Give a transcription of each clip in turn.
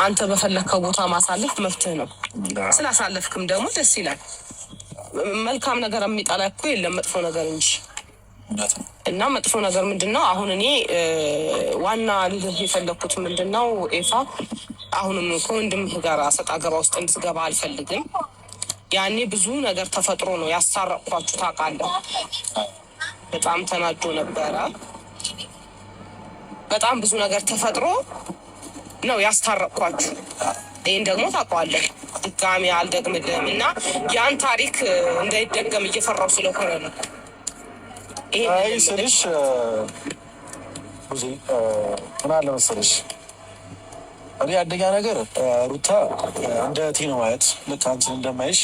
አንተ በፈለከው ቦታ ማሳለፍ መፍትህ ነው። ስላሳለፍክም ደግሞ ደስ ይላል። መልካም ነገር የሚጠላ እኮ የለም መጥፎ ነገር እንጂ። እና መጥፎ ነገር ምንድነው? አሁን እኔ ዋና ልልህ የፈለኩት ምንድነው ኤፋ፣ አሁንም ከወንድምህ ጋር ሰጣ ገባ ውስጥ እንድትገባ አልፈልግም። ያኔ ብዙ ነገር ተፈጥሮ ነው ያሳረቅኳችሁ ታውቃለህ። በጣም ተናዶ ነበረ። በጣም ብዙ ነገር ተፈጥሮ ነው ያስታረቅኳችሁ። ይህን ደግሞ ታውቀዋለህ። ድጋሚ አልደግምልህም እና ያን ታሪክ እንዳይደገም እየፈራው ስለሆነ ነው። አይ ስልሽ ብዙ ምን አለ መሰለሽ፣ እኔ አንደኛ ነገር ሩታ እንደ እህቴ ነው ማየት፣ ልክ አንቺን እንደማይሽ።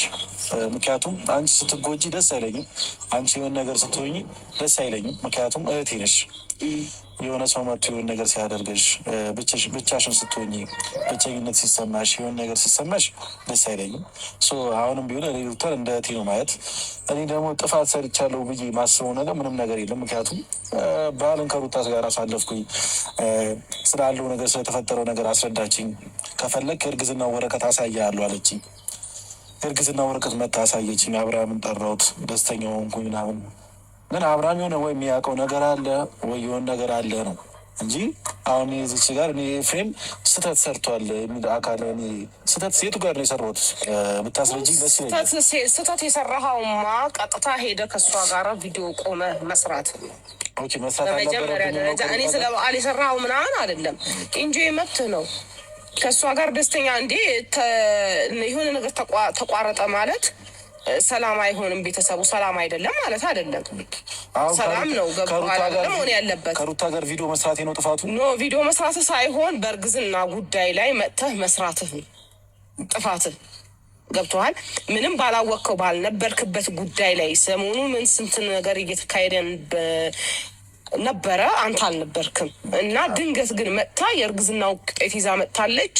ምክንያቱም አንቺ ስትጎጂ ደስ አይለኝም፣ አንቺ የሆነ ነገር ስትሆኝ ደስ አይለኝም። ምክንያቱም እህቴ ነሽ። የሆነ ሰው መጥቶ የሆነ ነገር ሲያደርገሽ፣ ብቻሽን ስትሆኝ፣ ብቸኝነት ሲሰማሽ፣ የሆነ ነገር ሲሰማሽ ደስ አይለኝም። አሁንም ቢሆን እኔ ሩታን እንደ እህቴ ነው ማየት። እኔ ደግሞ ጥፋት ሰርቻለሁ ብዬ ማስበው ነገር ምንም ነገር የለም። ምክንያቱም ባህልን ከሩታ ጋር አሳለፍኩኝ፣ ስላለው ነገር ስለተፈጠረው ነገር አስረዳችኝ። ከፈለግ የእርግዝና ወረቀት አሳያለሁ አለችኝ። የእርግዝና ወረቀት መታ አሳየችኝ። አብርሃምን ጠራሁት፣ ደስተኛ ሆንኩኝ ምናምን። ግን አብርሃም የሆነ ወይ የሚያውቀው ነገር አለ ወይ የሆነ ነገር አለ ነው እንጂ አሁን ዚች ጋር እኔ ኤፍሬም ስህተት ሰርቷል የሚል አካል ስህተት ሴቱ ጋር ነው የሰራሁት ብታስረጂ ደስ ይለኛል። ስህተት የሰራኸውማ ቀጥታ ሄደ ከእሷ ጋር ቪዲዮ ቆመ መስራት መስራት በመጀመሪያ ደረጃ እኔ ስለ በዓል የሰራኸው ምናምን አይደለም እንጂ መብት ነው። ከእሷ ጋር ደስተኛ እንዴ የሆነ ነገር ተቋረጠ ማለት ሰላም አይሆንም። ቤተሰቡ ሰላም አይደለም ማለት አይደለም። ሰላም ነው ገብቶሃል መሆን ያለበት። ከሩታ ጋር ቪዲዮ መስራቴ ነው ጥፋቱ? ኖ ቪዲዮ መስራትህ ሳይሆን በእርግዝና ጉዳይ ላይ መጥተህ መስራትህ ጥፋትህ። ገብቶሃል? ምንም ባላወቅከው ባልነበርክበት ጉዳይ ላይ ሰሞኑ ምን ስንት ነገር እየተካሄደ ነበረ፣ አንተ አልነበርክም። እና ድንገት ግን መጥታ የእርግዝናው ውጤት ይዛ መጥታለች።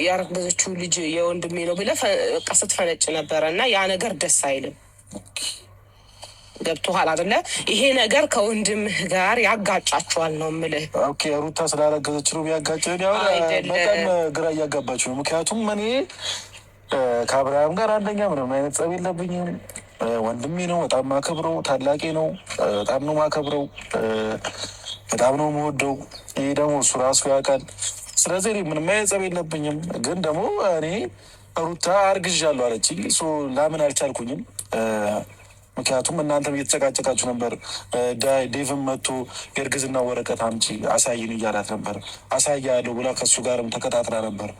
ያረገዘችው ልጅ የወንድሜ ነው ብለህ በቃ ስትፈነጭ ነበረ እና ያ ነገር ደስ አይልም። ገብቶሃል አይደለ? ይሄ ነገር ከወንድምህ ጋር ያጋጫችኋል ነው የምልህ። ኦኬ ሩታ ስላረገዘች ነው ያጋጨው? በጣም ግራ እያጋባችሁ ነው። ምክንያቱም እኔ ከአብርሃም ጋር አንደኛ ምንም አይነት ጸብ የለብኝም። ወንድሜ ነው፣ በጣም ማከብረው፣ ታላቄ ነው፣ በጣም ነው ማከብረው፣ በጣም ነው የምወደው። ይሄ ደግሞ እሱ ራሱ ያውቃል። ስለዚህ እኔ ምንም አይነት ጸብ የለብኝም። ግን ደግሞ እኔ ሩታ አርግዣለሁ አለችኝ። ላምን አልቻልኩኝም። ምክንያቱም እናንተም እየተጨቃጨቃችሁ ነበር። ዴቭም መጥቶ የእርግዝና ወረቀት አምጪ አሳይን እያላት ነበር። አሳያለሁ ብላ ከሱ ጋርም ተቀጣጥራ ነበር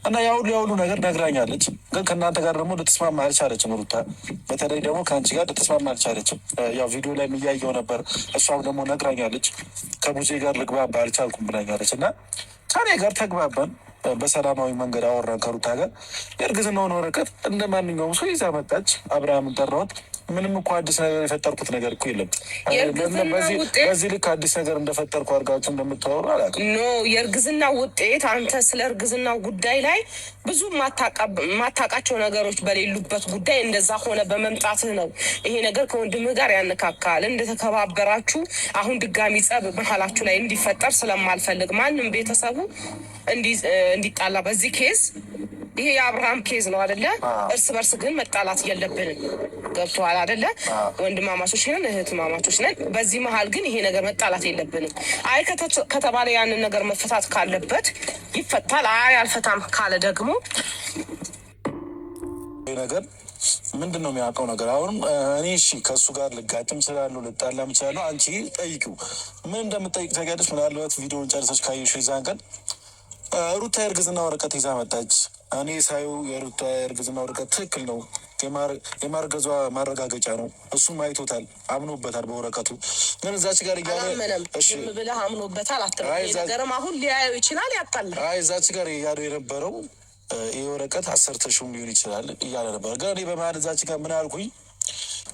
እና ያሁሉ ነገር ነግራኛለች። ግን ከእናንተ ጋር ደግሞ ልትስማማ አልቻለችም ሩታ። በተለይ ደግሞ ከአንቺ ጋር ልትስማማ አልቻለችም። ያው ቪዲዮ ላይ የሚያየው ነበር። እሷም ደግሞ ነግራኛለች። ከቡዜ ጋር ልግባባ አልቻልኩም ብላኛለች እና ከኔ ጋር ተግባባን። በሰላማዊ መንገድ አወራን ከሩታ ጋር። የእርግዝናውን ወረቀት እንደ ማንኛውም ሰው ይዛ መጣች። አብርሃምን ጠራሁት። ምንም እኮ አዲስ ነገር የፈጠርኩት ነገር እኮ የለም። በዚህ ልክ አዲስ ነገር እንደፈጠርኩ አድርጋችሁ እንደምታወሩ አላውቅም። ኖ የእርግዝና ውጤት አንተ ስለ እርግዝና ጉዳይ ላይ ብዙ ማታውቃቸው ነገሮች በሌሉበት ጉዳይ እንደዛ ሆነ በመምጣትህ ነው ይሄ ነገር ከወንድምህ ጋር ያነካካል። እንደተከባበራችሁ አሁን ድጋሚ ጸብ መሀላችሁ ላይ እንዲፈጠር ስለማልፈልግ ማንም ቤተሰቡ እንዲጣላ በዚህ ኬዝ ይሄ የአብርሃም ኬዝ ነው አይደለ? እርስ በርስ ግን መጣላት የለብንም። ገብቶሃል አይደለ? ወንድማማቾች ነን፣ እህትማማቾች ነን። በዚህ መሀል ግን ይሄ ነገር መጣላት የለብንም። አይ ከተባለ ያንን ነገር መፈታት ካለበት ይፈታል። አይ አልፈታም ካለ ደግሞ ይሄ ነገር ምንድን ነው የሚያውቀው ነገር? አሁንም እኔ እሺ ከእሱ ጋር ልጋጭም ስላለሁ ልጣላም እችላለሁ። አንቺ ጠይቂው፣ ምን እንደምጠይቅ ታውቂያለሽ። ምናልባት ቪዲዮውን ጨርሰሽ ካየሽ የዛን ቀን ሩታ የእርግዝና ወረቀት ይዛ መጣች። እኔ ሳየው የሩታ የእርግዝና ወረቀት ትክክል ነው፣ የማርገዟ ማረጋገጫ ነው። እሱም አይቶታል፣ አምኖበታል በወረቀቱ። ግን እዛች ጋር ዝም ብለህ አምኖበታል ነገርም አሁን ሊያየው ይችላል፣ ያጣል። እዛች ጋር እያለው የነበረው ይህ ወረቀት አሰርተሽውም ሊሆን ይችላል እያለ ነበር። ግን እኔ በመሀል እዛች ጋር ምን አልኩኝ?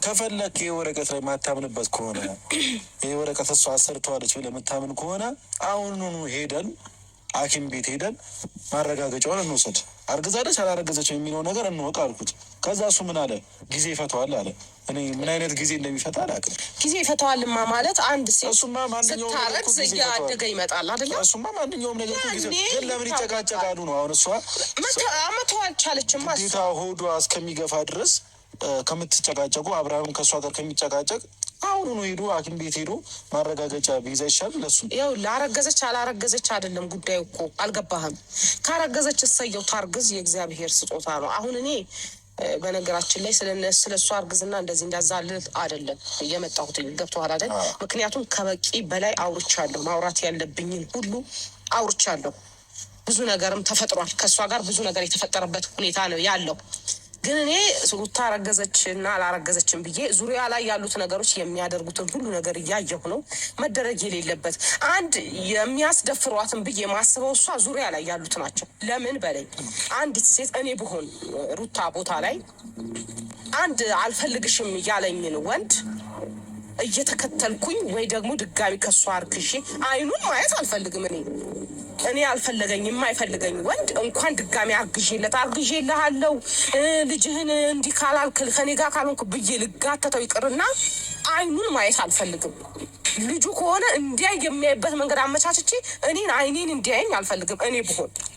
ከፈለክ ይህ ወረቀት ላይ ማታምንበት ከሆነ ይህ ወረቀት እሷ አሰርተዋለች ብለህ የምታምን ከሆነ አሁኑኑ ሄደን ሐኪም ቤት ሄደን ማረጋገጫውን እንውሰድ። አርግዛለች አላረገዘችው የሚለው ነገር እንወቅ አልኩት። ከዛ እሱ ምን አለ? ጊዜ ይፈታዋል አለ። እኔ ምን አይነት ጊዜ እንደሚፈታ አላውቅም። ጊዜ ይፈታዋልማ ማለት አንድ ሴት ስታረግዝ እያደገ ይመጣል አይደለ? እሱማ ማንኛውም ነገር ጊዜ ግን ለምን ይጨቃጨቃሉ ነው? አሁን እሷ መተው አልቻለችም። ጌታ ሆዷ እስከሚገፋ ድረስ ከምትጨቃጨቁ አብርሃም ከእሷ ጋር ከሚጨቃጨቅ አሁኑ ነው ሄዶ ሐኪም ቤት ሄዶ ማረጋገጫ ቢይዛ ይሻል። ለሱ ያው ላረገዘች አላረገዘች አይደለም ጉዳዩ እኮ አልገባህም። ካረገዘች እሰየው ታርግዝ፣ የእግዚአብሔር ስጦታ ነው። አሁን እኔ በነገራችን ላይ ስለ እሷ እርግዝና እንደዚህ እንዳዛልል አይደለም እየመጣሁት ገብቶሃል አይደል? ምክንያቱም ከበቂ በላይ አውርቻለሁ። ማውራት ያለብኝን ሁሉ አውርቻለሁ። ብዙ ነገርም ተፈጥሯል። ከእሷ ጋር ብዙ ነገር የተፈጠረበት ሁኔታ ነው ያለው። ግን እኔ ሩታ አረገዘች እና አላረገዘችም ብዬ ዙሪያ ላይ ያሉት ነገሮች የሚያደርጉትን ሁሉ ነገር እያየሁ ነው። መደረግ የሌለበት አንድ የሚያስደፍሯትን ብዬ ማስበው እሷ ዙሪያ ላይ ያሉት ናቸው። ለምን በለኝ፣ አንዲት ሴት እኔ ብሆን ሩታ ቦታ ላይ አንድ አልፈልግሽም ያለኝን ወንድ እየተከተልኩኝ ወይ ደግሞ ድጋሚ ከእሷ አርግዤ አይኑን ማየት አልፈልግም። እኔ አልፈለገኝ የማይፈልገኝ ወንድ እንኳን ድጋሚ አርግዤልሃለሁ ልጅህን እንዲህ ካላልክ ከኔ ጋር ካልሆንክ ብዬ ልጋተተው ይቅርና አይኑን ማየት አልፈልግም። ልጁ ከሆነ እንዲያይ የሚያይበት መንገድ አመቻችቼ እኔን አይኔን እንዲያየኝ አልፈልግም እኔ ብሆን